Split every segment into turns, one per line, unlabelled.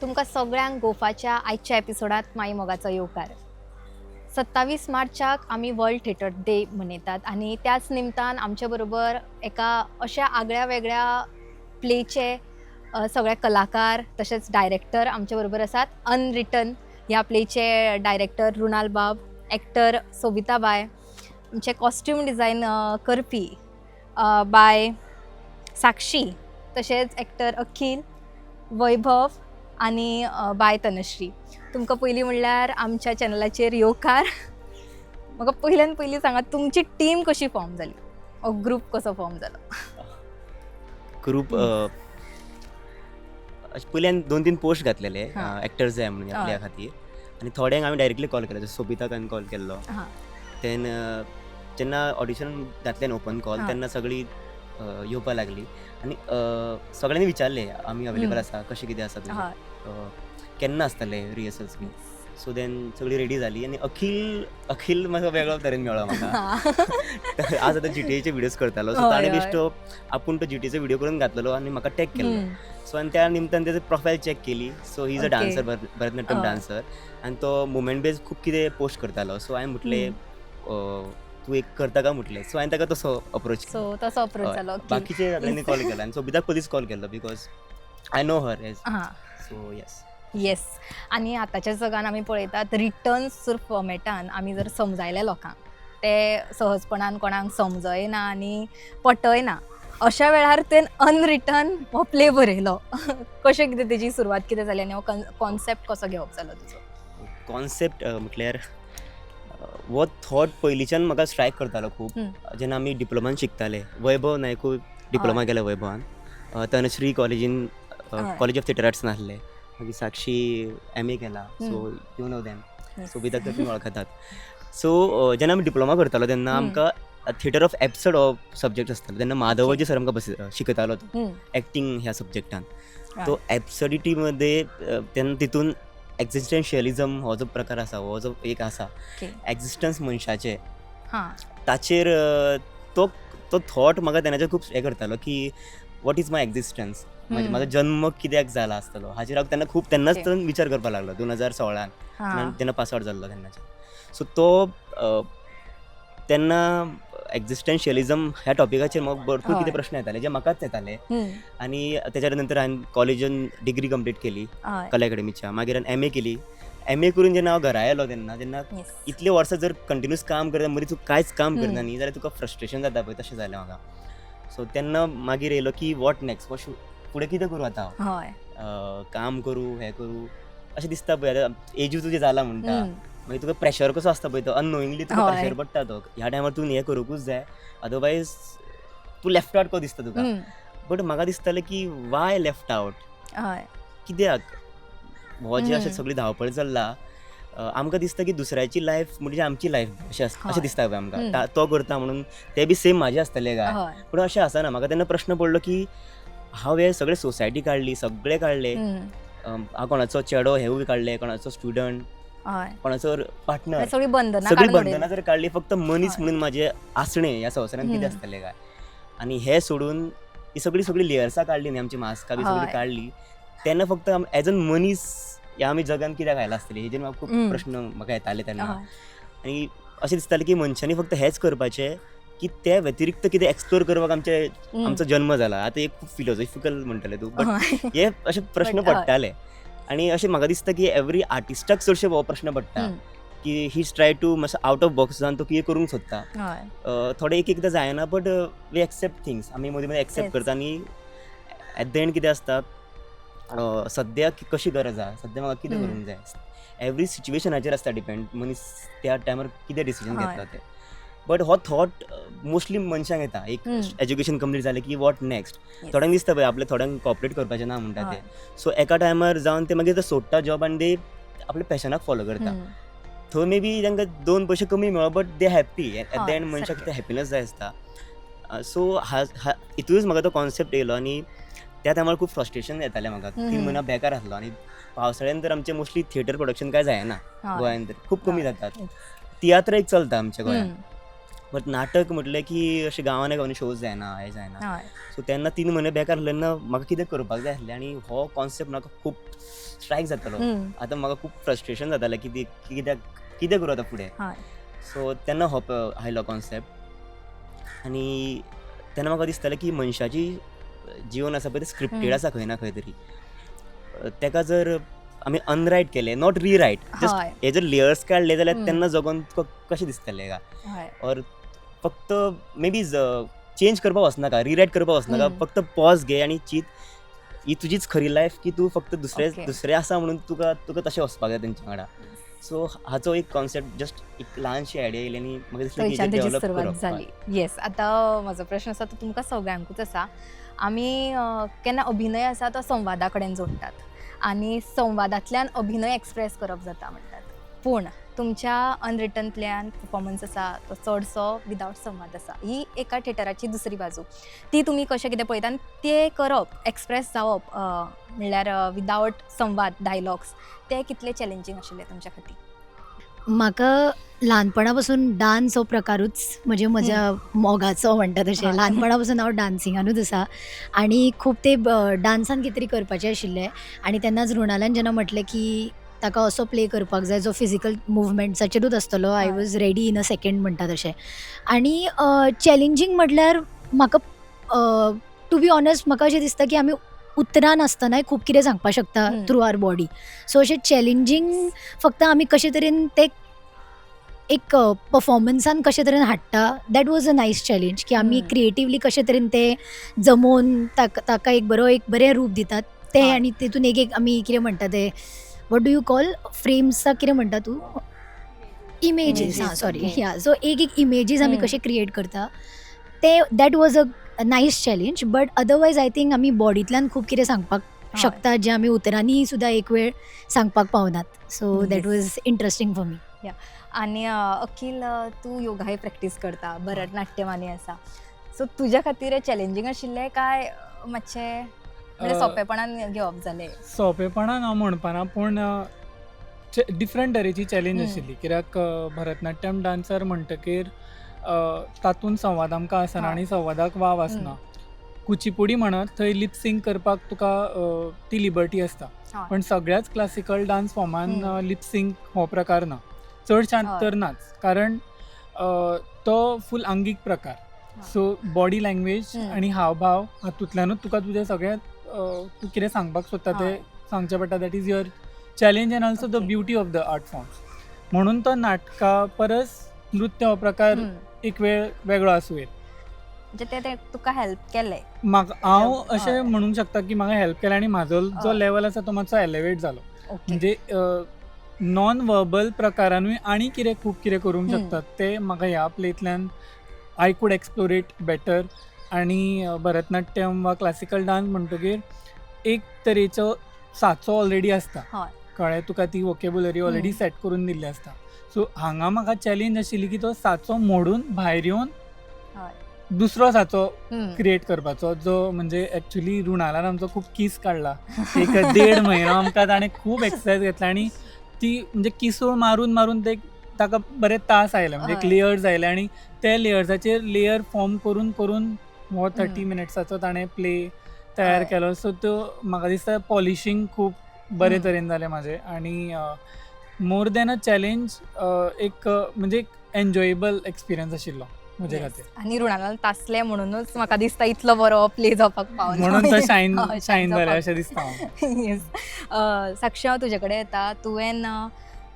तुमकां सगळ्यांक गोफाच्या आयच्या एपिसोडात माई मोगाचो येवकार. 27 मार्चाक आमी वर्ल्ड थिएटर डे मनयतात आनी त्याच निमतान आमचे बरोबर एका अशा आगळ्या वेगळ्या प्लेचे सगळे कलाकार तसेच डायरेक्टर आमचे बरोबर आसात. अनरिटन ह्या प्लेचे डायरेक्टर रुणाल बाब, एक्टर सोबिता बाय, आमचे कॉस्ट्यूम डिझायन करपी बाय साक्षी, तशेंच एक्टर अखिल, वैभव आनी बाय तनश्री. तुमकां पयलीं म्हणल्यार आमच्या चॅनलाचेर येवकार. म्हाका पयल्यान पयलीं सांगात तुमची टीम कशी फॉर्म जाली, हो ग्रूप कसो फॉर्म जालो?
ग्रुप पयल्यान 2-3 पोस्ट घातलेले
हां.
एक्टर्स जाय म्हणून आपल्या खातीर, आनी थोड्यांक हांवें डायरेक्टली कॉल केलो, जसो सोबिताक हांवें कॉल केल्लो.
हां.
देन जेन्ना ऑडिशन घातलें ओपन कॉल
हां.
तेन्ना सगळीं येवपा लागली आनी सगळ्यांनी विचारलें आमी अवेलेबल आसा, कशें कितें आसा तुजें,
हय.
केन्ना आसतले रिहर्सल्स बी. सो देन सगळी रेडी जाली आनी अखिल म्हाका वेगळो तरेन मेळ्ळो म्हाका. आज आतां जीटीएचे व्हिडियोज करतालो, सो
हय,
ताणें
हय.
बेश्टो आपूण तो जीटीएचो व्हिडिओ करून घातलेलो आनी म्हाका टॅग केल्लो. सो आनी त्या निमतान तेजो प्रोफायल चॅक केली. So he is a
okay.
Dancer, Bharatanatyam
हय.
डान्सर, आनी तो मुवमेंट बेज खूब कितें पोस्ट करतालो. सो हांवें म्हटलें तूं एक करता का म्हटलें. सो हांवें ताका तसो अप्रोच
सो तसो अप्रोच जालो.
बाकीचे सगळ्यांनी कॉल केला आनी सोबिताक पयलींच कॉल केल्लो because I know her age.
हां.
So yes.
येस. आनी आतांच्या जगान आमी पळयतात रिटर्न्स जर फॉर्मेटान आमी जर समजायले लोकांक ते सहजपणान कोणाक समजयना आनी पटयना, अशा वेळार तुवें अनरिटर्न हो प्ले बरयलो. कशें कितें तेजी सुरवात कितें जाली आनी हो कॉन्सेप्ट कसो घेवप जालो तुजो?
कॉन्सेप्ट म्हटल्यार हो थॉट पयलींच्यान म्हाका स्ट्रायक करतालो खूब. जेन्ना आमी डिप्लोमान शिकताले, वैभव नायकूय डिप्लोमा केलो वैभवान, तनश्री कॉलेजीन
हय.
कॉलेज ऑफ थिएटर आर्ट्सान आसलें, मागीर साक्षी एम ए केला. So you know them.
Yes.
सोबिताक तर तुमी वळखतात. सो जेन्ना आमी डिप्लोमा करतालो तेन्ना आमकां थिएटर ऑफ एपिसोड हो सब्जेक्ट आसतालो. तेन्ना माधवजी सर आमकां शिकयतालो तो एक्टींग ह्या सब्जेक्टान. तो एपिसोडिटी मध्ये तेन्ना तितून एक्झिस्टन्शियलिझम हो जो प्रकार आसा, हो जो एक आसा एक्झिस्टन्स मनशाचे,
हां.
ताचेर तो थॉट म्हाका तेन्नाचेर खूब हें करतालो की वॉट इज माय एक्झिस्टन्स, म्हाजो जन्म कित्याक जाला आसतलो हाचेर हांव तेन्ना खूब तेन्नाच विचार करपाक लागलो 2016 जेन्ना पास आउट जाल्लो तेन्नाचेर. सो तो तेन्ना एक्झिस्टन्शियलिझम ह्या टॉपिकाचेर म्हाका भरपूर कितें प्रश्न येताले जे म्हाकाच येताले. आनी तेच्या नंतर हांवें कॉलेजीन डिग्री कंप्लीट केली कला अकॅडमीच्या. मागीर हांवें एम ए केली. एम ए करून जेन्ना हांव घरा येयलो जेन्ना इतले वर्सां जर कंटिन्यूस काम करता मदीं तूं कांयच काम करना न्ही जाल्यार तुका फ्रस्ट्रेशन जाता पळय, तशें जालें म्हाका. सो तेन्ना मागीर येयलो की वॉट नेक्स्ट, फुडें कितें करूं आतां हांव, काम करूं, हें करूं अशें दिसता पळय. आतां एजूय तुजें जाला म्हणटा, मागीर तुका प्रेशर कसो आसता पळय तो अननोइंगली तुका प्रेशर पडटा तो ह्या टायमार तूं हें करूंकूच जाय, अदरवायज तूं लेफ्ट आउट को दिसता तुका. बट म्हाका दिसतालें की वाय लेफ्ट आउट, कित्याक हो जे अशें सगळी धांवपळ चल्ला, आमकां दिसता की दुसऱ्याची लायफ म्हणजे आमची लायफ अशें दिसता पळय आमकां. तो करता म्हणून ते बी सेम म्हाजे आसतले काय, पूण अशें आसना. म्हाका तेन्ना प्रश्न पडलो की हांव हे सगळे सोसायटी काडली, सगळे काडले, हांव कोणाचो चेडो हेवूय काडले, कोणाचो स्टुडंट, कोणाचो पार्टनर, सगळी बंधनां जर काडली, फक्त मनीस म्हणून म्हाजे आसणे ह्या संवसारान कितें आसतलें काय. आनी हे सोडून ही सगळी लेयर्सां काडली न्ही, आमची मास्कां बी सगळी काडली, तेन्ना फक्त एज अन मनीस ह्या आमी जगान कित्याक आयला आसतली हेजेर म्हाका खूब प्रश्न म्हाका येताले तेन्ना. आनी अशें दिसतालें की मनशांनी फक्त हेंच करपाचें की ते व्यतिरिक्त कितें एक्सप्लोर करपाक आमचो जन्म जाला. आतां एक खूब फिलॉसॉफिकल म्हणटलें तूं, बट हे अशे प्रश्न पडटाले. आनी अशें म्हाका दिसता की एवरी आर्टिस्टाक चडशे हो प्रश्न पडटा की हीज ट्राय टू मातसो आउट ऑफ बॉक्स जावन तो कितें करूंक सोदता. थोडे एकदां जायना, बट वी एक्सेप्ट थिंग्स, आमी मदीं मदीं एक्सेप्ट करता. आनी एट द एंड कितें आसता, सद्या कशी गरज आसा, सद्या म्हाका कितें करूंक जाय, एवरी सिच्युएशनाचेर आसता डिपेंड मनीस त्या टायमार कितें डिसिजन घेतला ते. बट हो थॉट मोस्टली मनशांक येता एक एज्युकेशन कंप्लीट जालें की वॉट नेक्स्ट. थोड्यांक दिसता पळय आपले थोड्यांक कॉपरेट करपाचें ना म्हणटा ते. सो एका टायमार जावन ते मागीर सोडटा जॉब आनी ते आपल्या पॅशनाक फॉलो करता. थंय मे बी तांकां 2 पयशे कमी मेळो, but they happy. At the end मनशाक ते हॅपिनस जाय आसता. सो हितूनच म्हाका तो कॉन्सेप्ट येयलो. आनी त्या टायमार खूब फ्रस्ट्रेशन येतालें म्हाका. 3 म्हयने बेकार आसलो. आनी पावसाळ्यान तर आमचें मोस्टली थिएटर प्रोडक्शन कांय जायना गोंयांत, तर खूब कमी जातात. तियात्र एक चलता आमच्या गोंयांत, बट नाटक म्हटलें की अशें गांवांनी गांवांनी शोज जायना हें जायना.
हय
सो तेन्ना 3 म्हयने बेकार आसलेन्ना म्हाका कितें करपाक जाय आसलें आनी हो कॉन्सेप्ट म्हाका खूब स्ट्रायक जातालो. आतां म्हाका खूब फ्रस्ट्रेशन जातालें की कितें करूं आतां फुडें.
हय
सो तेन्ना हो आयलो कॉन्सेप्ट आनी तेन्ना म्हाका दिसतालें की मनशाची जीवन आसा पळय तें स्क्रिप्टेड आसा खंय ना खंय तरी. तेका जर आमी अनरायट केलें नॉट रिरायट जस्ट
हय
हे जर लेयर्स काडले जाल्यार
हम्म.
तेन्ना जगोन तुका कशें दिसतलें काय
हय
और फक्त मे बी चेंज करपाक वचनाका रिरायट करपाक वचनाका फक्त पॉज घे आनी चिंत ही तुजीच खरी लायफ की तूं फक्त
Okay.
दुसरें आसा म्हणून तुका तशें वचपाक जाय तेंच्या वांगडा. सो हाचो एक कॉन्सेप्ट जस्ट एक ल्हानशी आयडिया येयली आनी म्हाका दिसलें की
थंयच्यान
हेजेर
तेजी
डेवलप
सुरवात
करप.
जाली. येस, आतां म्हजो प्रश्न आसा तो तुमकां सगळ्यांकूच आसा. आमी केन्ना अभिनय आसा तो संवादा कडेन जोडटात आनी संवादांतल्यान अभिनय एक्सप्रेस करप जाता म्हणटात. पूण तुमच्या अनरिटनतल्यान परफॉर्मन्स आसा तो चडसो विदावट संवाद आसा. ही एका थिएटराची दुसरी बाजू. ती तुमी कशें कितें पळयता आनी तें करप एक्सप्रेस जावप म्हणल्यार विदावट संवाद डायलॉग्स ते कितले चॅलेंजींग आशिल्ले तुमच्या खातीर?
म्हाका ल्हानपणा पासून डान्स हो प्रकारूच म्हणजे म्हज्या मोगाचो म्हणटा तशें.
हय.
ल्हानपणा पासून हांव डान्सिंगानूच आसा आनी खूब ते डान्सान कितें तरी करपाचें आशिल्लें आनी तेन्नाच रुणालान जेन्ना म्हटलें की ताका असो प्ले करपाक जाय जो फिजिकल मुवमेंट्साचेरूच आसतलो आय
हय.
Was ready in a second म्हणटा तशें. आनी चॅलेंजींग म्हटल्यार म्हाका टू बी ऑनस्ट म्हाका अशें दिसता की आमी उतरान आसतनाय खूब कितें सांगपाक शकता थ्रू आवर बॉडी. सो अशें चॅलेंजींग फक्त आमी कशे तरेन ते एक परफॉर्मन्सान कशे तरेन हाडटा that was a nice challenge की आमी क्रिएटिवली कशे तरेन ते जमोवन ताका एक बरें रूप दितात ते
हय.
आनी तितून एक आमी कितें म्हणटा ते वॉट डू यू कॉल फ्रेम्साक कितें म्हणटा तूं इमेजीस.
Images,
sorry
okay.
या सो एक इमेजीस आमी कशे क्रिएट करता ते that was a nice challenge. But otherwise I think आमी बॉडींतल्यान खूब कितें सांगपाक
हय.
शकता जें आमी उतरांनी सुद्दां एक वेळ सांगपाक पावनात. So that
Yes.
Was interesting for me.
आनी अखिल तूं योगाय प्रॅक्टीस करता भरतनाट्यम आनी आसा. सो तुज्या खातीर हें चॅलेंजींग आशिल्लें काय मातशें म्हणजे सोंपेपणान घेवप जालें?
सोंपेपणान हांव म्हणपाना पूण डिफरंट तरेची चॅलेंज
हम्म.
आशिल्ली कित्याक भरतनाट्यम डान्सर म्हणटकीर तातूंत संवाद आमकां आसना
हय.
आनी संवादाक वाव आसना. कुचिपुडी म्हणत थंय लिप सिंक करपाक तुका ती लिबर्टी आसता.
हय.
पण सगळ्याच क्लासिकल डान्स फॉर्मान
हम्म.
लिप सिंक हो प्रकार ना. चडशां
हय.
तर नाच कारण तो फूल आंगीक प्रकार. सो बॉडी लँग्वेज आनी हावभाव हातूंतल्यानूच तुका तुजें सगळें तूं कितें सांगपाक सोदता
हय.
तें सांगचें पडटा. That is your challenge end also the
Okay.
Beauty of the art forms. म्हणून तो नाटका परस नृत्य हो प्रकार एक वेळ वेगळो आसूं येता.
म्हणजे ते तुका हेल्प केलें?
म्हाका हांव
हय.
अशें म्हणूंक शकता की म्हाका हेल्प केलें आनी म्हाजो जो
हय.
लेवल आसा तो मातसो एलिवेट जालो.
ओके.
म्हणजे नॉन वर्बल प्रकारानूय आनी कितें खूब कितें करूंक शकतात ते म्हाका ह्या प्लेंतल्यान I could explore it better. आनी भरतनाट्यम वा क्लासिकल डान्स म्हणटकीर एक तरेचो साचो ऑलरेडी आसता.
हय.
कळ्ळें तुका ती वोकेबुलरी ऑलरेडी सेट करून दिल्ली आसता. सो हांगा म्हाका चॅलेंज आशिल्ली की तो साचो मोडून भायर येवन
हय.
दुसरो साचो
हम्म.
क्रिएट करपाचो जो म्हणजे एक्चुली रुणालान आमचो खूब किस काडला. एक 1.5 म्हयनो आमकां ताणें खूब एक्सरसायज घेतला आनी ती म्हणजे किसूळ मारून मारून ताका बरे तास आयले म्हणजे एक
हय.
लेयर्स आयले आनी ते लेयर्साचेर लेयर फॉर्म करून करून हो 30 मिनिट्साचो ताणें प्ले तयार
हय.
केलो. सो तो म्हाका दिसता पॉलिशींग खूब बरे
हम्म.
तरेन जालें म्हाजें आनी मोर दॅन अ चॅलेंज एक म्हणजे एक एन्जॉयेबल एक्सपिरियन्स आशिल्लो म्हजे खातीर.
आनी रुणालान तासलें म्हणूनच म्हाका दिसता इतलो बरो प्ले जावपाक पावलो.
म्हणून तो शायन
हय,
शायन जालें
जावपाक.
अशें दिसता म्हाका.
येस. साक्षी हांव तुजे कडेन येता. तुवें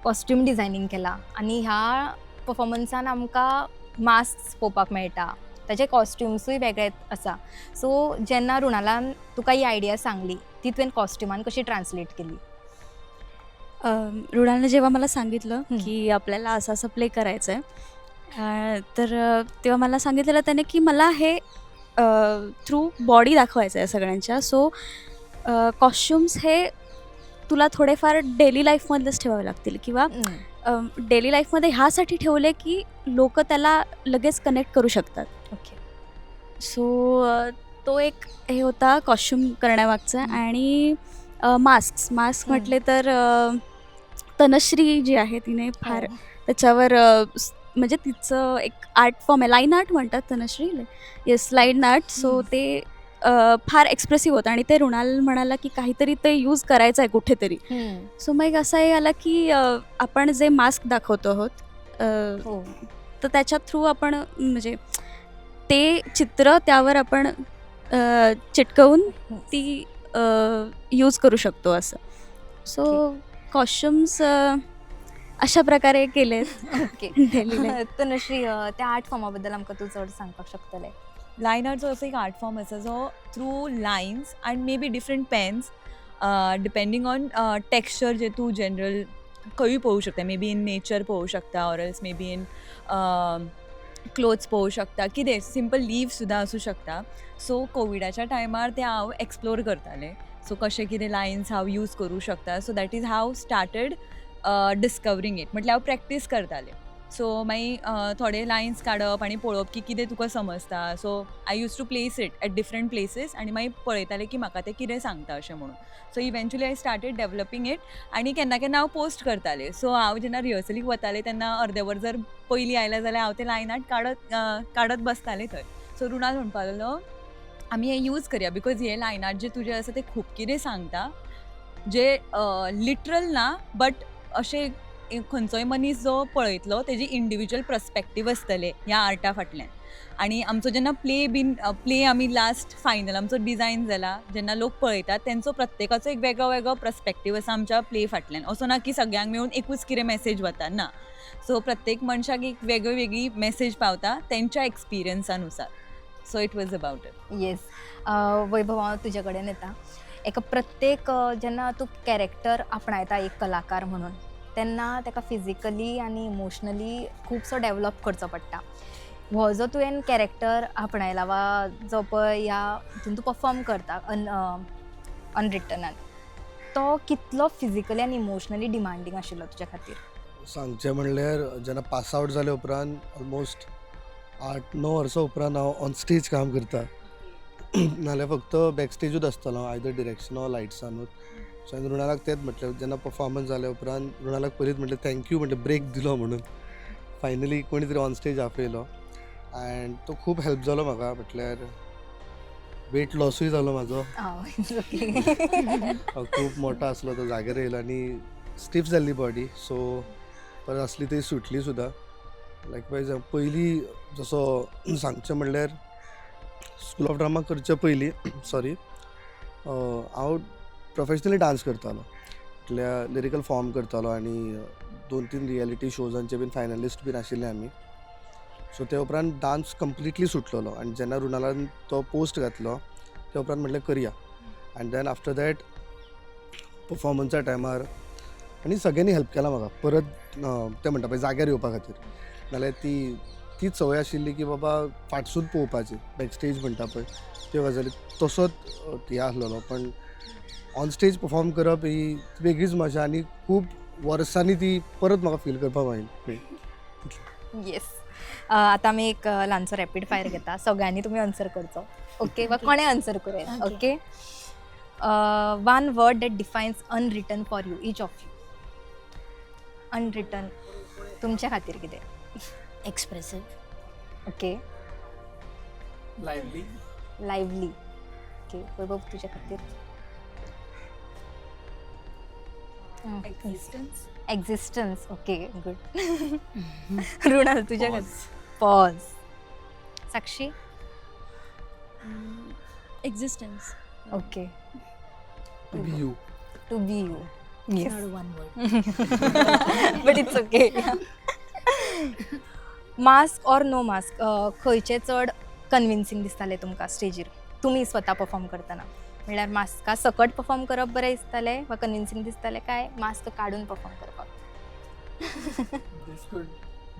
कॉस्ट्यूम डिझायनींग केलां आनी ह्या परफॉर्मन्सान आमकां मास्क पळोवपाक मेळटा. ताचे कॉस्ट्युम्सूय वेगळे आसा. सो जेन्ना रुणालान तुका ही आयडिया सांगली ती तुवें कॉस्ट्युमान कशी ट्रान्सलेट केली?
रुणालने जेव्हा मला सांगितलं की आपल्याला असं असं प्ले करायचं आहे तर तेव्हा मला सांगितलेलं त्याने की मला हे थ्रू बॉडी दाखवायचं आहे सगळ्यांच्या. सो कॉस्ट्युम्स हे तुला थोडेफार डेली लाईफमधलेच ठेवावे लागतील किंवा डेली लाईफमध्ये ह्यासाठी ठेवले की लोक त्याला लगेच कनेक्ट करू शकतात.
ओके.
सो तो एक हे होता कॉस्ट्युम करण्यामागचं. आणि मास्क म्हटले तर तनश्री जी आहे तिने फार त्याच्यावर म्हणजे तिचं एक आर्ट फॉर्म आहे, लाईन आर्ट म्हणतात Tanushree, yes line art. So ते फार एक्सप्रेसिव्ह होतं आणि ते रुणाल म्हणाला की काहीतरी ते यूज करायचं आहे कुठेतरी. सो मग असा हे आला की आपण जे मास्क दाखवतो आहोत
हो
तर त्याच्या थ्रू आपण म्हणजे ते चित्र त्यावर आपण चिटकवून ती यूज करू शकतो असं. सो कॉस्ट्युम्स अशा प्रकारे केलेत.
ओके
दिलेले.
तनुश्री त्या आर्ट फॉर्माबद्दल आमकां तूं चड सांगपाक शकतलें?
लायन आर्टचो असो एक आर्ट फॉर्म आसा जो through lines and may be different pens depending on texture जे तूं जनरल खंयूय पळोवंक शकता. मे बी इन नेचर पळोवंक शकता or else may be in clothes पळोवंक शकता, कितें सिंपल लीव सुद्दां आसूं शकता. सो कोविडाच्या टायमार ते हांव एक्सप्लोर करतालें. सो कशें कितें लायन्स हांव यूज करूं शकता. So that is how started discovering it. म्हटल्यार हांव प्रॅक्टीस करतालें. सो मागीर थोडे लायन्स काडप आनी पळोवप की कितें तुका समजता. So I use to place it at different places आनी मागीर पळयतालें की म्हाका तें कितें सांगता अशें म्हणून. So eventually I started डेवलपींग it आनी केन्ना केन्ना हांव पोस्ट करतालें. सो हांव जेन्ना रिहर्सलीक वतालें तेन्ना अर्दें वर जर पयलीं आयलें जाल्यार हांव तें लायन आर्ट काडत बसतालें थंय. सो रुणाल म्हणपाक लागलो आमी हें यूज करया बिकॉज हे लायन आर्ट जे तुजें आसा तें खूब कितें सांगता, जे लिटरल ना बट अशें खंयचोय मनीस जो पळयतलो तेजी इंडिविज्युअल पर्स्पेक्टीव आसतले ह्या आर्टा फाटल्यान. आनी आमचो जेन्ना प्ले आमी लास्ट फायनल आमचो डिजायन जाला, जेन्ना लोक पळयतात तेंचो प्रत्येकाचो एक वेगळो वेगळो पर्स्पेक्टीव आसा आमच्या प्ले फाटल्यान. असो ना की सगळ्यांक मेळून एकूच कितें मॅसेज वता, ना. सो प्रत्येक मनशाक एक वेगळी वेगळी मॅसेज पावता तेंच्या एक्सपिरियन्सानुसार. So it was about it.
Yes Vaibhav हांव तुजे कडेन येता. एका प्रत्येक जेन्ना तूं कॅरेक्टर आपणायता एक कलाकार म्हणून तेन्ना ताका फिजिकली आनी इमोशनली खुबसो डेवलप करचो पडटा. हो जो तुवें कॅरेक्टर आपणायला वा जो पळय ह्या हितून तूं परफॉर्म करता अनरिटनान, तो कितलो फिजिकली आनी इमोशनली डिमांडींग आशिल्लो तुज्या खातीर?
सांगचें म्हणल्यार जेन्ना पास आवट जाले उपरांत ऑलमोस्ट 8-9 वर्सां उपरांत हांव ऑन स्टेज काम करता. नाल्यार फक्त बॅक स्टेजूच आसतालो हांव, आयदर डिरेक्शन ऑर लायट्सानूच. सो हांवें रुणालाक तेंच म्हटलें जेन्ना परफॉर्मन्स जाल्या उपरांत रुणालाक पयलींच म्हटलें थँक्यू म्हटलें ब्रेक दिलो म्हणून. फायनली कोणी तरी ऑन स्टेज आपयलो अँड तो खूब हेल्प जालो म्हाका. म्हटल्यार वेट लॉसूय जालो म्हाजो. खूब मोठो आसलो तो जाग्यार येयलो आनी स्टिफ जाल्ली बॉडी. सो परत आसली ती सुटली सुद्दां. लायकवायज पयलीं जसो सांगचें म्हणल्यार स्कूल ऑफ ड्रामा करचे पयलीं हांव प्रोफेशनली डान्स करतालो. म्हटल्यार लिरिकल फॉर्म करतालो आनी 2-3 रियलिटी शोजांचे बीन फायनलिस्ट बीन आशिल्ले आमी. सो ते उपरांत डान्स कंप्लिटली सुटलेलो आनी जेन्ना रुणालान तो पोस्ट घातलो ते उपरांत म्हटलें करया. आनी देन आफ्टर दॅट परफॉर्मन्सा टायमार आनी सगळ्यांनी हेल्प केला म्हाका परत ते म्हणटा पळय जाग्यार येवपा खातीर. नाल्यार तीच संवय आशिल्ली की बाबा फाटसून पळोवपाची, बॅक स्टेज म्हणटा पळय त्यो गजाली तसोच हे आसलेलो. पण ऑन स्टेज परफॉर्म करप ही वेगळीच मजा आनी खूब वर्सांनी ती परत म्हाका फील करपाक मेळ्ळी.
येस आतां आमी एक ल्हानसो रॅपीड फायर घेता. सगळ्यांनी तुमी आन्सर करचो, ओके? वा कोणें आन्सर करूं, okay? 1 word that defines unwritten for you, each of you. Unwritten तुमच्या खातीर कितें?
Expressive.
Okay.
Lively.
Lively. Okay. Vaibhav तुझ्या खातीर? एक्झिस्टन्स. Okay good. रुणाल तुझ्या खातीर? Pause. Sakshi?
Existence.
Okay.
To be you.
To be you.
Not one word.
But it's okay. Mask or no mask खंयचें चड कन्विन्सिंग दिसतालें तुमकां स्टेजीर तुमी स्वता परफॉर्म करतना? म्हणल्यार मास्का सकट परफॉर्म करप बरें दिसतालें वा कन्विन्सिंग दिसतालें काय मास्क काडून परफॉर्म करपाक?
This could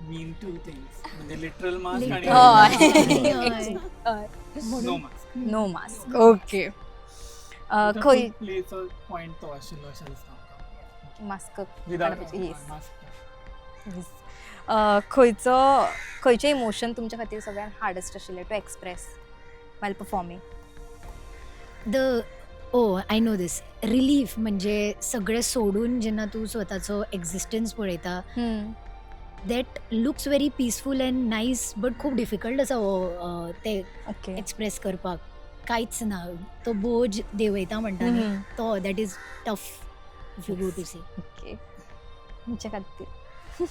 mean 2 things. म्हणजे लिटरल मास्क आणि no mask.
No mask. Okay. खंय
प्लेचो पॉइंट तो आशिल्लो अशें दिसता म्हाका.
Mask
without
yes.
मास्क.
खंयचें इमोशन तुमच्या खातीर सगळ्यान हार्डस्ट आशिल्लें to express while performing?
I know this relief. म्हणजे सगळें सोडून जेन्ना तूं स्वताचो एक्झिस्टन्स पळयता that looks very peaceful and nice but खूप डिफिकल्ट असं ते
ओके
एक्सप्रेस करपाक कांयच ना. तो बोज देंवयता म्हणटा न्ही तो that is tough if you go to see.
Okay तुमच्या खातीर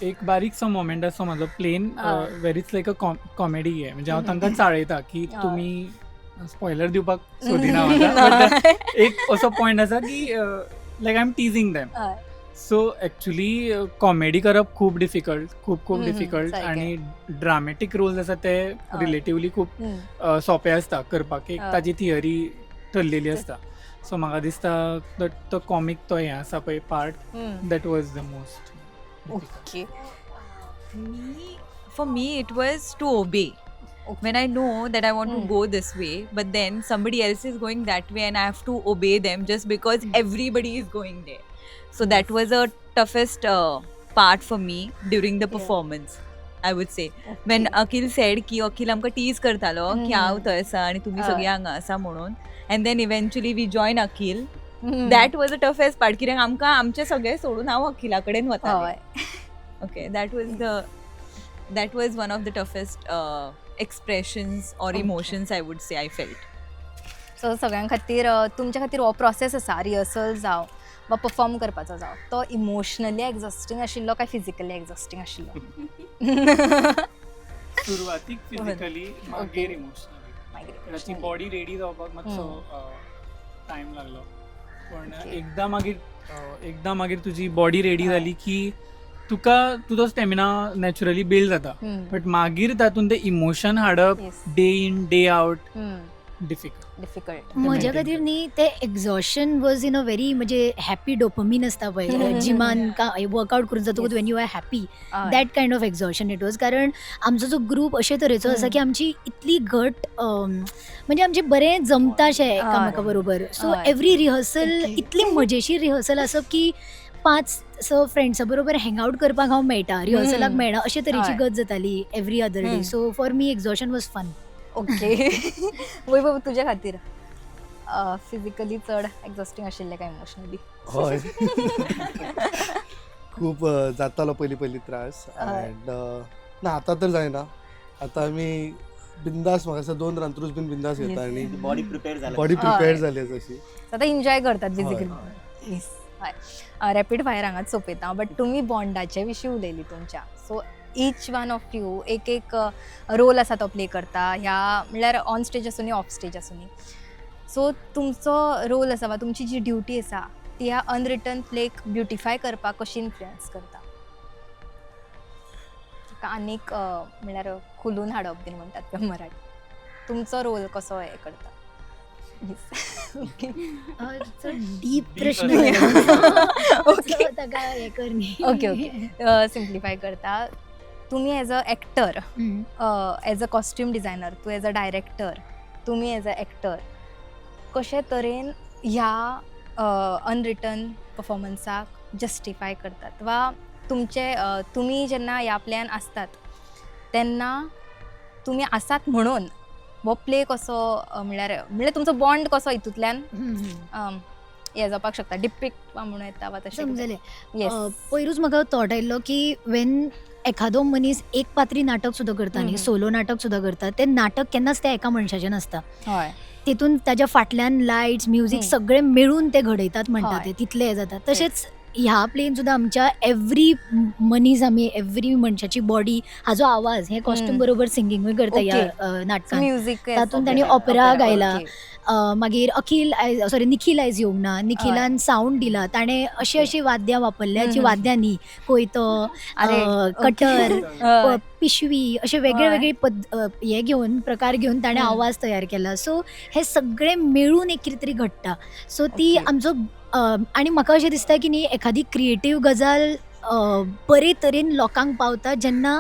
एक बारीकसो मोमेंट असो म्हाजो प्लेन
हय.
व्हेरीच लायक अ कॉमेडी आहे म्हणजे हांव तांकां चाळयता की
हय.
तुमी स्पॉयलर दिवपाक सोदिना म्हाका But एक असो पॉयंट आसा की लायक आय एम टीजिंग दॅम.
हय.
सो ॲक्च्युली कॉमेडी करप खूप डिफिकल्ट खूप
हम्म,
डिफिकल्ट
सारकें.
आणि ड्रामेटीक रोल्स आसा ते
हय.
रिलेटिवली खूप
हम्म.
सोंपे आसता करपाक. एक
हय.
ताजी थियरी ठरलेली आसता. सो म्हाका दिसता तो कॉमीक तो हें आसा पळय पार्ट
हम्म.
That was the most.
Okay
For me, it was to obey. When I know that I want to
Hmm.
go this way, but then somebody else is going that way and I have to obey them just because everybody is going there. So that was a toughest part for me during the performance, I would say. When Akhil said की अखिल आमकां tease करतालो की हांव थंय आसा आनी तुमी सगळीं हांगा आसा म्हणून, and then eventually we join Akhil. That was the toughest part कित्याक आमकां आमचे सगळे सोडून हांव अखिला कडेन वतालें.
हय.
Okay, that was one of the toughest expressions or
Okay.
emotions I would say I felt.
So सगळ्यां खातीर तुमच्या खातीर हो प्रोसेस आसा रिहर्सल जावं वा परफॉर्म करपाचो जावं तो इमोशनली एक्झॉस्टींग आशिल्लो काय फिजिकली एक्झॉस्टींग आशिल्लो?
सुरवातीक फिजिकली मागीर
Okay.
इमोशनली
मागीर
ताची
emotionally.
बॉडी रेडी जावपाक मातसो टायम लागलो पण
Okay.
एकदां मागीर तुजी बॉडी रेडी जाली की तुका तुजो स्टॅमिना नॅचरली बिल्ड जाता.
हम्म.
बट मागीर तातूंत ते इमोशन हाडप
Yes.
Day in day out
hmm.
Difficult.
Difficult.
म्हज्या
maintain
खातीर न्ही ते exhaustion was in a very म्हणजे हॅपी डोपमीन आसता पळय जिमान वर्कआउट करून जातकूच
Yes.
When you are happy that kind of exhaustion it was. कारण आमचो जो ग्रूप अशे तरेचो आसा की आमची इतली घट म्हणजे आमचे बरें जमता अशें एकामेका बरोबर. सो
हय.
Every rehearsal
Okay.
इतली मजेशीर रिहर्सल आसप की 5 फ्रेंड्सा बरोबर हँगआउट करपाक हांव मेळटा रिहर्सलाक मेळना अशे तरेची
हय.
गत जाताली every other day. So for me exhaustion was fun.
Okay Vaibhav तुझ्या खातीर फिजिकली चड एक्झॉस्टींग आशिल्लें काय इमोशनली?
हय खूप जातालो पयलीं त्रास.
हय.
अँड ना आतां तर जायना. आतां आमी बिंदास म्हाका दिसता 2 रांत्रूच बीन बिंदास
Yes.
येता आनी
बॉडी प्रिपेअर झाला
बॉडी
हय.
प्रिपेअर जाली आसा अशी.
आता एन्जॉय करतात
हय,
बेसिकली. येस हय. रॅपीड फायर हांगाच सोंपयता बट तुमी बॉन्डाचे विशीं उलयली तुमच्या. So each one of you एक रोल आसा तो प्ले करता ह्या म्हणल्यार ऑन स्टेज आसूनी ऑफ स्टेज आसूनी. सो तुमचो रोल आसा वा तुमची जी ड्युटी आसा ती ह्या अनरिटन प्लेक ब्युटिफाय करपाक कशी इन्फ्लुएन्स करता? ताका आनीक म्हणल्यार खुलून हाडप बीन म्हणटात पळय मराठी. तुमचो रोल कसो हे करता? ओके
डीप प्रश्न
Deep
Okay.
ताका हे करनी.
ओके ओके सिम्प्लिफाय करता. तुम्ही as a actor, as a costume designer, तू एज अ डायरेक्टर, तुम्ही एज अ एक्टर कशे तरेन ह्या अनरिटन परफॉर्मन्साक जस्टिफाय करतात वा तुमचे तुम्ही जेन्ना ह्या प्लेन असतात तेन्ना तुम्ही आसात म्हणून हो प्ले कसो म्हणल्यार तुमचो बॉन्ड कसो हितूंतल्यान हे जावपाक शकता डिपिक्ट म्हणून येता वा तशें
समजले.
येस.
पयरूच म्हाका थॉट आयिल्लो की वेन एखादो मनीस एक पात्री नाटक सुद्दां करता न्ही, सोलो नाटक सुद्दां करता, ते नाटक केन्नाच त्या एका मनशाचें नासता.
हय.
तितून ताच्या फाटल्यान लायट्स म्युझिक सगळें मेळून ते घडयतात म्हणटा
हय.
ते तितले हे जाता. तशेंच ह्या प्लेन सुद्दां आमच्या एवरी मनीस आमी एवरी मनशाची बॉडी हाजो आवाज हे कॉस्ट्यूम बरोबर सिंगींगूय करता ह्या नाटकान.
म्युझिक
तातूंत तांणी ऑपेरा गायला. मागीर निखील आयज येवंक ना. निखिलान सावंड दिला. ताणें अशी वाद्यां वापरल्या जी वाद्यां न्ही कोयतो, कटर, पिशवी अशे वेगळे वेगळे हे घेवन प्रकार घेवन ताणें आवाज तयार केला. सो हे सगळें मेळून एक कितें तरी घडटा. सो ती आमचो आनी म्हाका अशें दिसता की न्ही एखादी क्रिएटीव गजाल बरे तरेन लोकांक पावता जेन्ना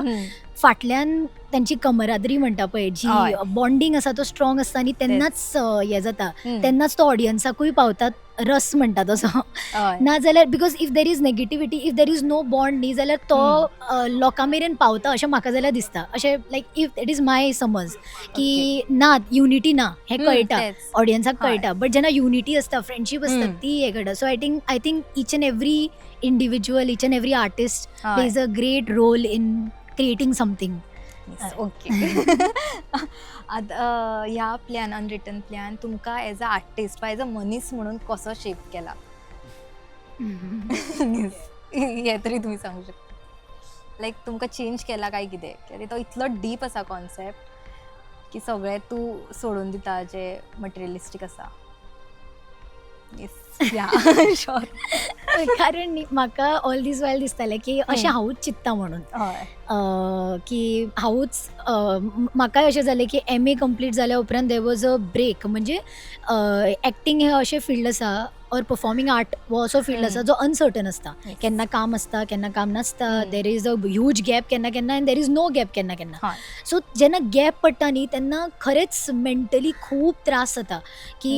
फाटल्यान त्यांची कमरादरी म्हणटा पळय जी
हय.
बॉन्डिंग आसा तो स्ट्रॉंग आसता आनी तेन्नाच हें जाता तेन्नाच तो ऑडियन्साकूय पावतात रस म्हणटा तसो
हय.
नाजाल्यार because if there is negativity if there is no bond न्ही जाल्यार तो लोकां मेरेन पावता अशें म्हाका जाल्यार दिसता अशें लायक इफ इट इज माय समज की ना युनिटी ना हें कळटा
तेच.
ऑडियन्साक
हय.
कळटा बट जेन्ना युनिटी आसता फ्रेंडशीप आसता ती हें करता so I think each and every individual each and every artist
हय.
Plays a great role in creating something
okay ह्या प्लॅन अनरिटन प्लॅन तुमकां एज अ आर्टिस्ट वा एज अ मनीस म्हणून कसो शेप केला हे तरी तुम्ही सांगू शकता लायक तुमकां चेंज केला काय कितें कित्याक तो इतलो डीप आसा कॉन्सेप्ट की सगळें तूं सोडून दिता जे मटेरियलिस्टीक आसा येस या शुअर
कारण न्ही म्हाका ऑल दीस वायल दिसतालें की अशें हांवूच चिंत्ता म्हणून
हय
की हांवूच म्हाकाय अशें जालें की MA कंप्लीट जाल्या उपरांत देर वॉज अ ब्रेक म्हणजे एक्टींग हें अशें फिल्ड आसा ऑर परफॉर्मींग आर्ट हो असो फिल्ड आसा जो अनसर्टन आसता
Yes.
केन्ना काम आसता केन्ना काम नासता
hmm.
There is a huge gap केन्ना केन्ना and there is no gap केन्ना केन्ना
हय.
सो जेन्ना गॅप पडटा न्ही तेन्ना खरेंच मेंटली खूब त्रास जाता की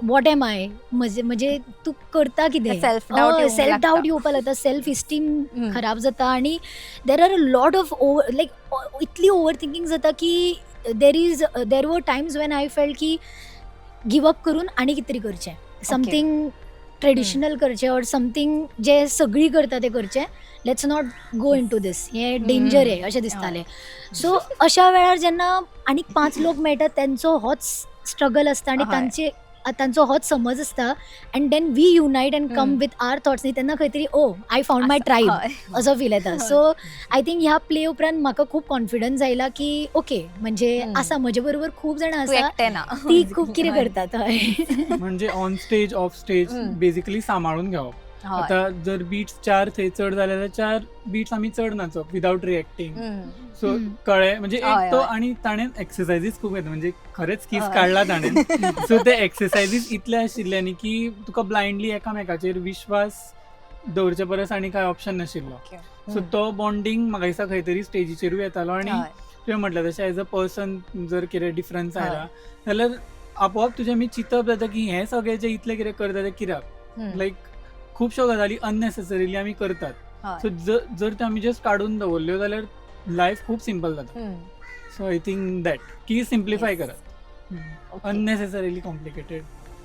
वॉट एम आय म्हणजे तूं करता कितें
Self doubt येवंक
सेल्फ
लागता.
डावट येवपाक लागता सेल्फ इस्टीम
हम्म.
खराब जाता आनी there are a lot of like इतली ओवर थिंकींग जाता की there were times when I felt की गिव अप करून आनी कितें तरी करचें समथींग ट्रेडिशनल करचें ऑर समथींग जे सगळीं करता तें करचें let's not go into this हें डेंजर आहे अशें दिसतालें सो अशा वेळार जेन्ना आनीक 5 लोक मेळटात तेंचो होच स्ट्रगल आसता आनी
हय.
तांचो होच समज आसता and then we unite and come with our thoughts न्ही तेन्ना खंय तरी आय फावंड माय ट्रायब
हय.
असो फील येता सो आय थिंक ह्या प्ले उपरांत म्हाका खूब कॉन्फिडन्स आयला की ओके म्हणजे आसा म्हजे बरोबर खूब जाणां
तू
आसा
एकटें ना
ती खूब कितें
हय.
करतात हय
म्हणजे ऑन स्टेज ऑफ स्टेज
हम्म.
बेसिकली सांबाळून घेवप
हय.
आता जर बीट्स 4 थंय चड जाले जाल्यार 4 बीट्स आमी चड नाचप विदाउट रिएक्टिंग सो
हम्म.
कळ्ळें म्हणजे
हय,
एक तो
हय.
आणि ताणें एक्सरसायजीस खूब येता म्हणजे खरेंच किस
हय.
काडला ताणें सो ते एक्सरसायजीस इतले आशिल्ले न्ही की तुका ब्लायंडली एकामेकाचेर विश्वास दवरचे परस आनी कांय ऑप्शन नाशिल्लो सो तो बॉन्डिंग म्हाका दिसता खंय तरी स्टेजीचेरूय येतालो आनी
हय.
तुवें म्हटलें तशें एज अ पर्सन जर कितें डिफरन्स
हय.
आयला जाल्यार आपोआप तुजें आमी चिंतप जाता की हें सगळें जे इतलें कितें करता तें कित्याक
हम्म.
लायक खुबश्यो गजाली अननेसेसरिली आमी करतात
हय.
सो जर त्यो आमी जस्ट काडून दवरल्यो जाल्यार लायफ खूब सिंपल जाता
hmm.
So I think that की सिम्प्लिफाय
Yes.
करात
Okay.
Unnecessarily complicated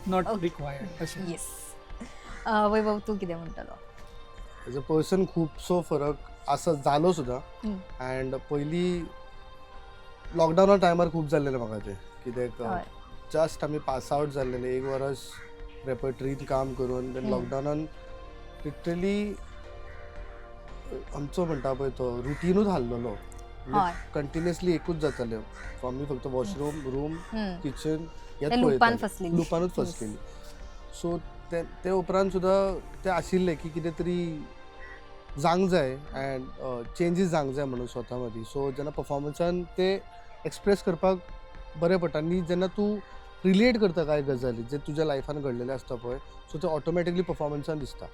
not
Okay.
Required अशें
येस वैभव तू कितें म्हणटलो
एज अ पर्सन खूबसो फरक आसा जालो सुद्दां
हम्म.
अँड पयलीं लॉकडावना टायमार खूब जाल्लेलें म्हाका तें कित्याक
हय.
जस्ट आमी पास आउट जाल्लेले 1 वर्स रेपर्टरीन काम करून देन लॉकडावनान लिटरली आमचो म्हणटा पळय तो रुटीनूच हाल्लेलो
हय.
कंटिन्युअसली एकूच जातालें आमी फक्त वॉशरूम रूम
हम्म.
किचन
ते लुपान फसलेली.
लुपानूच फसलेली सो ते उपरांत सुद्दां तें आशिल्लें की कितें तरी जावंक जाय अँड चेंजीस जावंक जाय म्हणून स्वता मदीं सो जेन्ना परफॉर्मन्सान ते एक्सप्रेस करपाक बरें पडटा आनी जेन्ना तूं रिलेट करता कांय गजाली जे तुज्या लायफान घडलेले आसता पळय सो ते ऑटोमॅटिकली परफॉर्मन्सान दिसता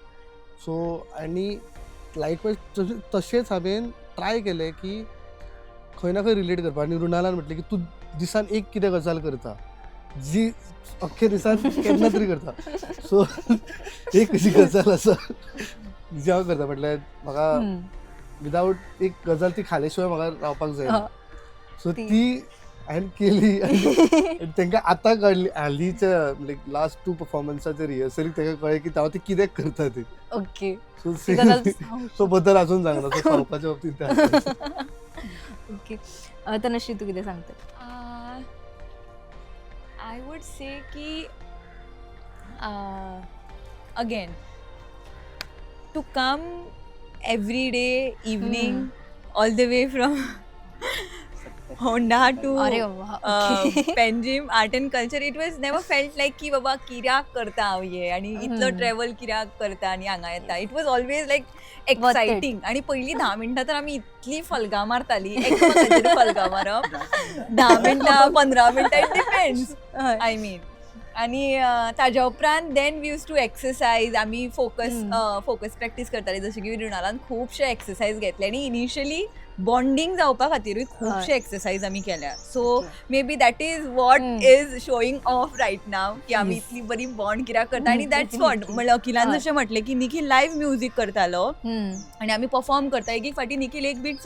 सो आनी लायकवायज तशेंच हांवें ट्राय केलें की खंय ना खंय रिलेट करपा आनी रुणालान म्हटलें की तूं दिसान एक कितें गजाल करता जी अख्खे दिसान केन्ना तरी करता सो एक अशी गजाल आसा जी हांव करता म्हटल्यार म्हाका विदाउट एक गजाल ती खाले शिवाय म्हाका रावपाक जायना सो ती हांवें केली आनी तांकां आतां कळली हालींच्या लायक लास्ट 2 परफॉर्मन्साच्या रिहर्सलीक तांकां कळ्ळें की हांव ती कितें करता ती
ओके
सो
ती गजाल सांगू
सो बद्दल अजून सांगना सो खावपाच्या बाबतींत तें आसा.
ओके तनश्री तू कितें सांगता
I would say ki again to come every day evening all the way from Honda to
अरे वा, okay.
Panjim art and culture it was never felt like की बाबा कित्याक करता हांव हे आनी इतलो ट्रॅव्हल कित्याक करता आनी हांगा येता it was always like exciting आनी पयलीं 10 मिनटां तर आमी इतली फलगां मारताली एकामेकाचेर फलगां मारप 10 मिनटां 15 मिनटां इट डिपेंड्स आय मीन आणि ताज्या उपरांत then we use to exercise. आमी फोकस प्रॅक्टीस करताली, जशें की रुणालान खुबशे एक्सरसाइज घेतले आनी इनिशियली बॉन्डिंग जावपा खातीरूय खुबशे एक्सरसाइज आमी केल्या. So may be that is what is showing off right now, की आमी इतली बरी बॉन्ड कित्याक करता. आनी दॅट्स वॉट म्हणल्यार अखिलान जशें म्हटलें की निखील लायव्ह म्युजीक करतालो आनी आमी परफॉर्म करता. एक फावटी निखील एक बीट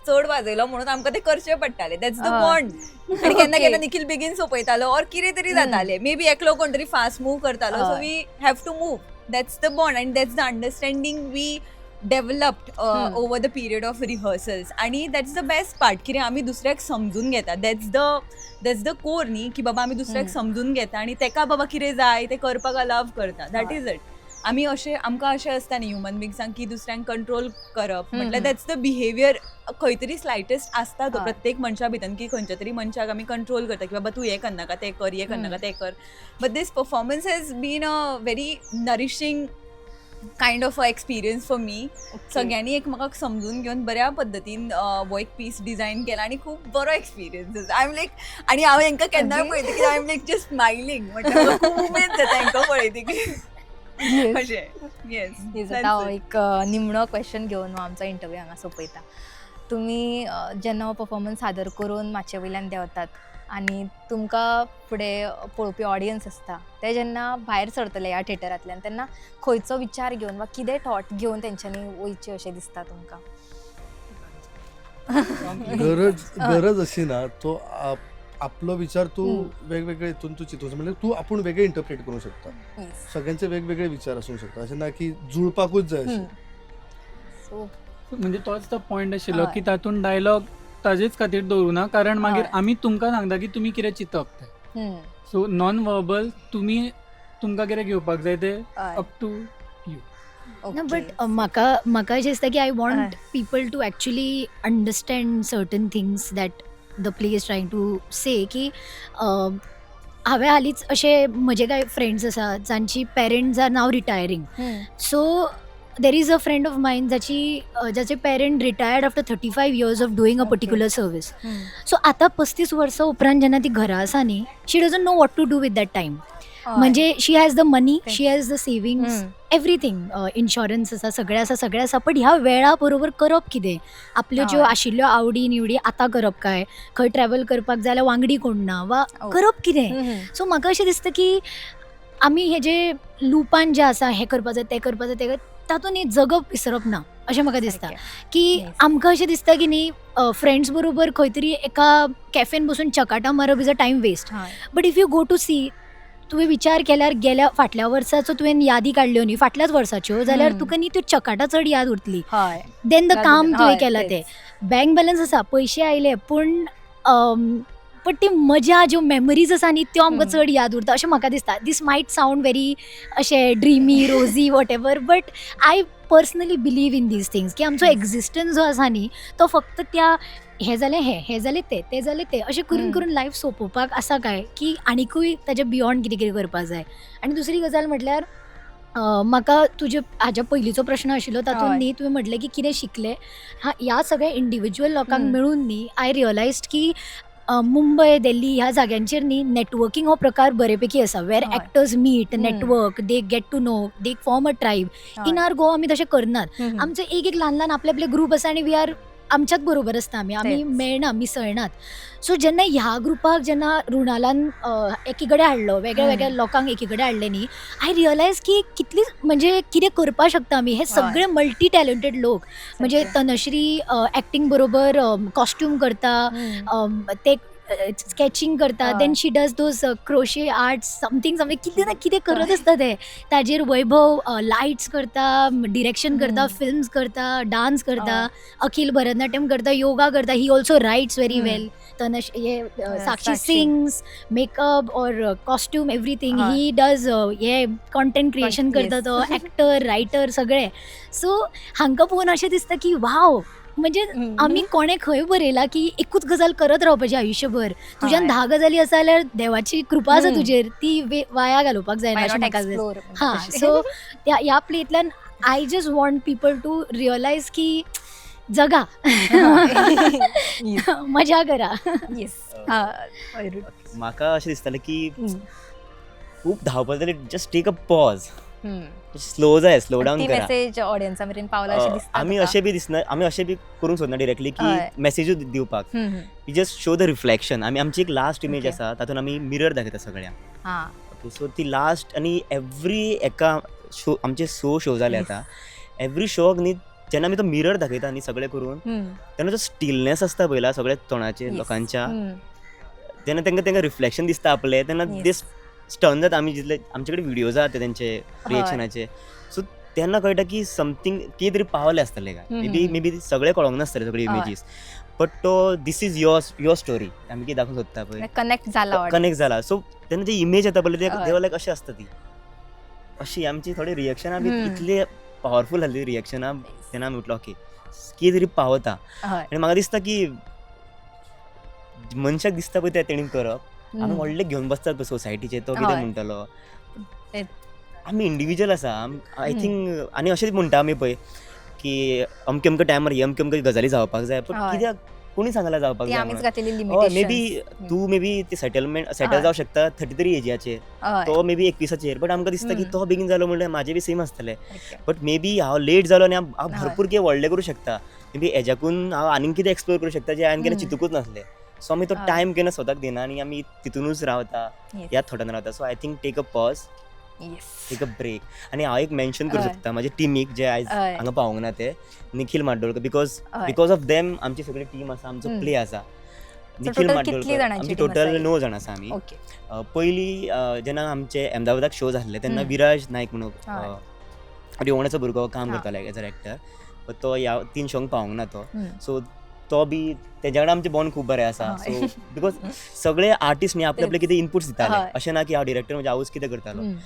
चड वाजयलो म्हणून आमकां ते करचे पडटाले. That's the bond. आनी केन्ना केन्ना निखील बेगीन सोंपयतालो ऑर कितें तरी जातालें, मे बी एकलो कोण तरी फास्ट मूव करतालो, so we have to move. That's the bond आनी that's the understanding we developed over the period of rehearsals. आणि दॅट्स द बेस्ट पार्ट, कितें आमी दुसऱ्याक समजून घेता. दॅट्स द कोर न्ही, की बाबा आमी दुसऱ्याक समजून घेता आनी तेका बाबा कितें जाय तें करपाक अलाव करता. That is it. आमी आमकां अशें आसता न्ही ह्युमन बिंग्सांक की दुसऱ्यांक कंट्रोल करप, म्हटल्यार दॅट्स द बिहेवियर खंय तरी स्लायटेस्ट आसता तो प्रत्येक मनशा भितर, की खंयच्या तरी मनशाक आमी कंट्रोल करता की बाबा तूं हें करनाका तें कर, हें करनाका तें कर. But this performance has been a very nourishing kind of a experience for me. सगळ्यांनी एकमेकाक समजून घेवन बऱ्या पद्दतीन हो एक पीस डिझायन केला आनी खूब बरो एक्सपिरियन्स. आय एम लायक, आनी हांव हेंकां केन्नाय पळयता की I am like just smiling, म्हटल्यार खूब उमेद जाता हेंकां पळयतकीर.
Yes, आता एक निमणो क्वेश्चन घेवन हांव आमचो इंटरव्यू हांगा सोंपयता. तुमी जेन्ना हो परफॉर्मन्स सादर करून मातशे वयल्यान देंवतात आनी तुमकां फुडें पळोवपी ऑडियन्स आसता ते जेन्ना भायर सरतले ह्या थिएटरांतल्यान, तेन्ना खंयचो विचार घेवन वा कितें थॉट घेवन तेंच्यांनी वयचें अशें दिसता तुमकां?
गरज अशी ना, तो आपलो विचार तू वेगवेगळे हितून तू चिंतून, म्हणजे तू आपूण वेगळे इंटरप्रेट करूं शकता. सगळ्यांचे वेगवेगळे विचार आसूं शकता, अशें ना की जुळपाकूच जाय अशें.
सो
म्हणजे तोच तो पॉयंट आशिल्लो की तातूंत डायलॉग ताजेच खातीर दवरुना, कारण मागीर आमी तुमकां सांगता की तुमी कितें चिंतप तें. सो नॉन वर्बल तुमकां कितें घेवपाक जाय ते up to you.
No, but म्हाका अशें दिसता की I want people to actually understand certain things that the play is trying to say. की हांवें हालींच अशे म्हजे कांय फ्रेंड्स आसा जांची parents are now retiring. So there is a friend of mine जाचे parent retired after 35 years of doing a particular service. सो आतां 35 वर्सां उपरांत जेन्ना ती घरा आसा न्ही, शी doesn't know what to do with that time. म्हणजे she has the money, she has the savings, everything, insurance आसा, सगळें आसा. बट ह्या वेळा बरोबर करप कितें? आपल्यो ज्यो आशिल्ल्यो आवडी निवडी आतां करप काय? खंय ट्रॅव्हल करपाक जाल्यार वांगडी कोण ना, वा करप कितें? सो म्हाका अशें दिसता की आमी हे जे लुपान जे आसा, हें करपा जाय तें करपा जाय, तातूंत न्ही जगप विसरप ना अशें म्हाका दिसता. की आमकां अशें दिसता की न्ही फ्रेंड्स बरोबर खंय तरी एका कॅफेन बसून चकाटा मारप is a time waste. But if you go to see, तुवें विचार केल्यार गेल्या फाटल्या वर्साचो तुवें यादी काडल्यो न्ही, फाटल्याच वर्साच्यो, जाल्यार तुका न्ही त्यो चकाटा चड याद उरतली. देन द काम तुवें केलां तें. बँक बॅलन्स आसा, पयशे आयले, पूण ती मजा, ज्यो मेमरीज आसा न्ही, त्यो आमकां चड याद उरता अशें म्हाका दिसता. दीस मायट सावंड व्हेरी अशें ड्रिमी, रोजी, what ever, but I personally believe in these things, की आमचो एक्झिस्टन्स जो आसा न्ही, तो फक्त त्या हें जालें हें जालें तें जालें तें अशें करून करून लायफ सोंपोवपाक आसा काय, की आनीकूय ताजे बियॉन्ड कितें कितें करपाक जाय. आनी दुसरी गजाल म्हटल्यार म्हाका हाज्या पयलींचो प्रश्न आशिल्लो, तातूंत न्ही तुवें म्हटलें की कितें शिकलें. ह्या सगळ्या इंडिविज्युअल लोकांक मेळून न्ही आय रियलायज्ड की मुंबय, दिल्ली ह्या जाग्यांचेर न्ही नेटवर्कींग हो प्रकार बरेपैकी आसा, where actors meet, network, they get to know, they form a tribe. In our Goa आमी तशें करनात. आमचे एक ल्हान ल्हान आपले ग्रुप आसा आनी वी आर आमच्याच बरोबर आसता, आमी मेळना, मिसळनात. सो जेन्ना ह्या ग्रुपाक जेन्ना रुणालान एकी कडेन हाडलो, वेगळ्या वेगळ्या लोकांक एकी कडेन हाडले न्ही, आय रियलायज की कितली म्हणजे कितें करपाक शकता आमी. हे सगळे मल्टी टॅलंटेड लोक. म्हणजे तनश्री एक्टींग बरोबर कॉस्ट्यूम करता, ते स्केचिंग करता, then she does those crochet arts, something कितें ना कितें करत आसता ते. ताजेर वैभव लायट्स करता, डिरेक्शन करता, फिल्म्स करता, डान्स करता, अखिल भरतनाट्यम करता, योगा करता. He also writes very well. Sakshi sings, makeup और कॉस्ट्यूम, एवरीथिंग. ही डज हे कॉन्टेंट क्रिएशन करता, तो एक्टर, रायटर सगळे. सो हांकां पळोवन अशें दिसता की वाव, म्हणजे आमी कोणें खंय बरयला की एकूच गजाल करत रावपाची आयुश्यभर. तुज्यान 10 गजाली आसा जाल्यार देवाची कृपा आसा तुजेर, ती वाया घालोवपाक जायना अशें म्हाका दिसता. हां, सो ह्या प्लेंतल्यान I just want people to realise की जगा, मजा करा.
येस.
म्हाका अशें दिसतालें की खूप धावपळ जाली, जस्ट टेक अ पॉज,
हम्म.
स्लो डाऊन
ती
करा.
मेसेज ऑडियन्सा मेरेन पावला अशें दिसता
आमी
तुका?
अशें बी दिसना, आमी अशें बी करूंक सोदना डिरेक्टली की
हय.
मेसेजूच दिवपाक. We just show the reflection. आमची एक लास्ट इमेज
Okay.
आसा, तातूंत आमी मिरर दाखयता सगळ्यांक.
हा.
ओके, सो ती लास्ट आनी एवरी एका शो, आमचे शो जाले
Yes.
आतां, एवरी शोक न्ही जेन्ना आमी तो मिरर दाखयता न्ही सगळें करून, तेन्ना जो स्टिलनेस आसता पळयला सगळ्या तोंडाचेर
Yes.
लोकांच्या,
हम्म.
जेन्ना तांकां रिफ्लेक्शन दिसता आपलें, तेन्ना
Yes.
ते स्टन जाता. आमी जितले आमचे कडेन व्हिडियोज आहा तेंचे रिएक्शनाचे, सो तेन्ना कळटा की समथींग कितें तरी पावलें आसतलें काय. मे बी सगळें कळोंक नासतलें सगळे
हय.
इमेजीस, बट तो दीस इज युअर स्टोरी आमी कितें दाखोवंक सोदता पळय,
कनेक्ट जाला
कनेक्ट जाला. सो तेन्ना ती इमेज येता पळय,
हय.
देवा लायक अशी आसता ती, अशी आमची थोडी रिएक्शनां बी इतली पॉवरफूल जाली रिएक्शनां. तेन्ना आमी म्हटलो ओके कितें तरी पावता.
हय.
आनी म्हाका दिसता की मनशाक दिसता पळय तें तेणीन करप, आमी व्हडले घेवन बसतात पळय सोसायटीचे, तो कितें
हय.
म्हणटलो.
ते-
आमी इंडिविज्युअल आसा. आय थिंक आनी अशेंच म्हणटा आमी पळय की अमके टायमार ही अमके गजाली जावपाक जाय, पण
हय.
कित्याक कोणी सांगला जावपाक
ती
जाय
आमीच
म्हणून?
घातलेली
मे
limitation.
B Tu may be ते सेटल
हय.
जावं शकता 33 एजाचेर, तो मे बी 21चेर, बट आमकां दिसता की तो बेगीन जालो म्हणल्यार म्हाजे बी सेम आसतलें. बट मे बी हांव लेट जालो आनी हांव
हय.
भरपूर कितें व्हडलें करूं शकता. मे बी हेज्याकून हांव आनीक कितें एक्सप्लोर करूं शकता जे हांवें केन्ना चिंतूकूच नासलें. सो आमी तो
हय.
टायम केन्ना स्वताक दिना आनी आमी तितूनूच रावता, ह्या थॉटान रावता. So I think take a pause, take a break. आनी हांव एक मेन्शन करूं
हय.
शकता म्हाजे टिमीक जे आयज
हय.
हांगा पावूंक ना, ते निखील माड्डोळकर,
हय.
बिकॉज ऑफ देम आमची सगळी टीम आसा, आमचो प्ले आसा. निखील
total
माड्डोळकर,
कितली जाणांची
आमची
team
टोटल
आसा?
9 जाण आसा आमी.
ओके.
पयलीं जेन्ना आमचे अहमदाबादाक शो जाल्ले तेन्ना
हम्म.
विराज नायक म्हणून
हय.
रिवणाचो भुरगो काम
हा.
करतालो एज अ एक्टर, बट तो ह्या 3 शोंक पावूंक ना तो.
हम्म.
सो तो बी तेज्या कडेन आमचे बॉन्ड खूब बरें आसा.
हय.
सो बिकॉज सगळे आर्टिस्ट न्ही आपले आपले कितें इनपुट्स दिताले,
हय.
अशें ना की हांव डिरेक्टर म्हणजे हांवूच कितें करतालो.
हम्म.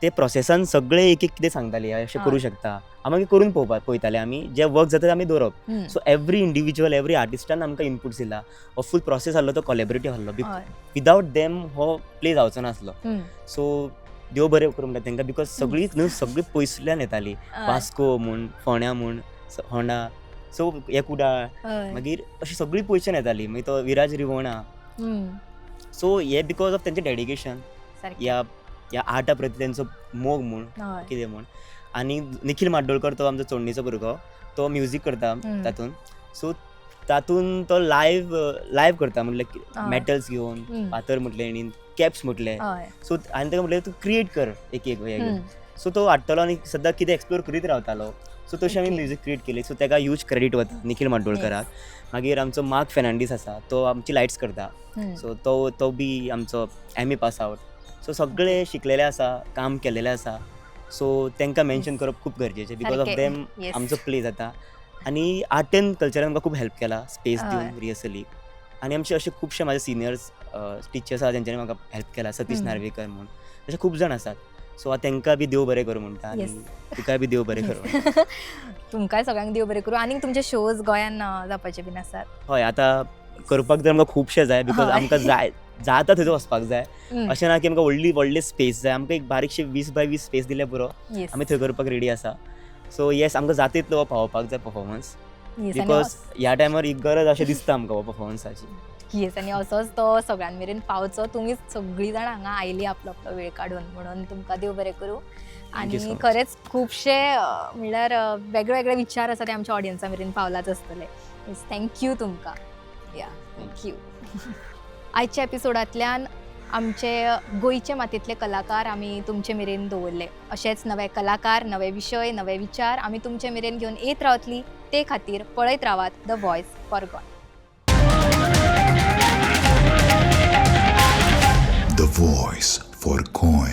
ते प्रोसेसान सगळे एक कितें सांगताले अशें
हय.
करूं शकता. आमी करून पळयताले, आमी जे वर्क जाता आमी दवरप.
हम्म.
सो एवरी इंडिविज्युअल एवरी आर्टिस्टान आमकां इनपुट्स दिला. हो फूल प्रोसेस आसलो तो कोलॅबरेटीव आसलो.
हय.
विदावट देम हो प्ले जावचो नासलो.
हम्म.
सो देव बरें करूं म्हणटा तांकां, बिकॉज सगळीं न्हू सगळीं पयसुल्यान येतालीं.
हय.
वास्को म्हूण, फोंड्या म्हूण, होंडा, सो हे कुडाळ,
हय.
मागीर अशी सगळीं पयसुल्यान येतालीं. मागीर तो विराज रिवोणा.
हम्म.
सो हे बिकॉज ऑफ तेंचें डेडिकेशन,
सारकें.
ह्या आर्टा प्रती तेंचो मोग म्हूण
हय.
कितें म्हूण. आनी निखील माड्डोळकर तो आमचो चोडणीचो भुरगो, तो म्युजीक करता
हम्म.
तातूंत. सो तातूंत तो लायव्ह करता, म्हणल्यार
हय.
मेटल्स घेवन,
हम्म.
फातर म्हटलें आनी कॅप्स म्हटले.
हय.
सो हांवें ताका म्हटलें तूं क्रिएट कर एक हे घेवन.
हम्म.
सो तो हाडटलो आनी सद्दां कितें एक्सप्लोर करीत रावतालो. सो तशें आमी
Okay.
म्युजीक क्रिएट केली. सो ताका ह्यूज क्रेडीट वता निखील माड्डोळकराक. मागीर आमचो मार्क फेर्नांडीस आसा, तो आमची लायट्स करता.
हम्म.
सो तो बी आमचो M A pass out. So सगळे शिकलेले आसा, काम केलेले आसा. सो तांकां मेन्शन करप खूप गरजेचें, बिकॉज ऑफ
सारकें.
Them
Yes.
आमचो प्ले जाता. आनी आर्ट एंड कल्चरान आमकां खूब हेल्प केला, स्पेस
हय.
दिवन रिहर्सलीक. आनी आमचे अशे खुबशे म्हाजे सिनियर्स टिचर्स आसा तेंच्यांनी म्हाका हेल्प केला, सतीश
हम्म.
नार्वेकर म्हूण, अशे खूब जाण आसात. सो हांव तांकां बी देव बरें करूं म्हणटा, आनी
Yes.
तुकाय बी देव बरें करूं.
तुमकांय सगळ्यांक देव बरें करूं. आनी तुमचे शोज गोंयान जावपाचे बीन आसात.
हय, आतां करपाक तर आमकां खुबशे जाय, बिकॉज
हय.
आमकां जाता थंयसर वचपाक जाय.
हम्म.
अशें ना की आमकां व्हडली स्पेस जाय, आमकां एक बारीकशी 20 बाय 20 स्पेस दिल्यार पुरो,
Yes.
आमी थंय करपाक रेडी आसा. सो येस, आमकां जाता तितलो हो पावोवपाक जाय परफॉर्मन्स,
Yes, आनी
बिकॉज ह्या टायमार एक गरज अशें दिसता आमकां हो परफॉर्मन्साची.
येस, आनी असोच तो सगळ्यां मेरेन पावचो. तुमीच सगळीं जाण हांगा आयली आपलो आपलो वेळ काडून, म्हणून तुमकां देव बरें करूं.
you
आनी
so much.
खरेंच खुबशे म्हणल्यार वेगळे वेगळे विचार आसा ते आमच्या ऑडियन्सा मेरेन पावलाच आसतले. येस, थँक्यू तुमकां. या, थँक्यू. आयच्या एपिसोडांतल्यान आमचे गोंयचे मातयेंतले कलाकार आमी तुमचे मेरेन दवरले. अशेच नवे कलाकार, नवे विशय, नवे विचार आमी तुमचे मेरेन घेवन येत रावतली. ते खातीर पळयत रावात the voice for Goa.
The Voice for Goy.